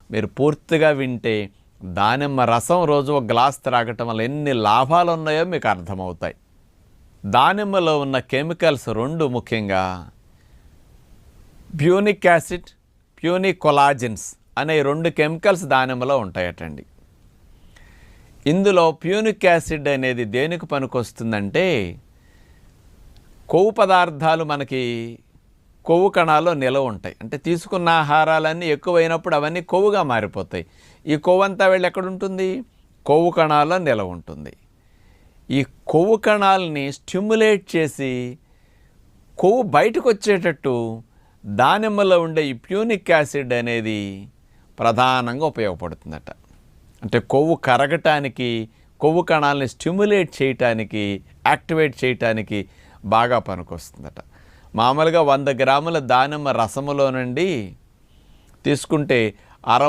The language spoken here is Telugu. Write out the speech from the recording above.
మీరు పూర్తిగా వింటే దానిమ్మ రసం రోజు ఒక గ్లాస్ త్రాగటం వల్ల ఎన్ని లాభాలు ఉన్నాయో మీకు అర్థమవుతాయి. దానిమ్మలో ఉన్న కెమికల్స్ 2 ముఖ్యంగా ప్యూనిక్ యాసిడ్, ప్యూనికొలాజిన్స్ అనే 2 కెమికల్స్ దానిమ్మలో ఉంటాయటండి. ఇందులో ప్యూనిక్ యాసిడ్ అనేది దేనికి పనికొస్తుందంటే కొవ్వు పదార్థాలు మనకి కొవ్వు కణాల్లో నిలవ ఉంటాయి. అంటే తీసుకున్న ఆహారాలన్నీ ఎక్కువైనప్పుడు అవన్నీ కొవ్వుగా మారిపోతాయి. ఈ కొవ్వు అంతా వెళ్ళి ఎక్కడుంటుంది? కొవ్వు కణాల్లో నిలవ ఉంటుంది. ఈ కొవ్వు కణాలని స్టిమ్యులేట్ చేసి కొవ్వు బయటకు వచ్చేటట్టు దానిమ్మలో ఉండే ఈ ప్యూనిక్ యాసిడ్ అనేది ప్రధానంగా ఉపయోగపడుతుందట. అంటే కొవ్వు కరగటానికి, కొవ్వు కణాలని స్టిమ్యులేట్ చేయటానికి, యాక్టివేట్ చేయటానికి బాగా పనికొస్తుందట. మామూలుగా 100 గ్రాముల దానిమ్మ రసములో నుండి తీసుకుంటే 60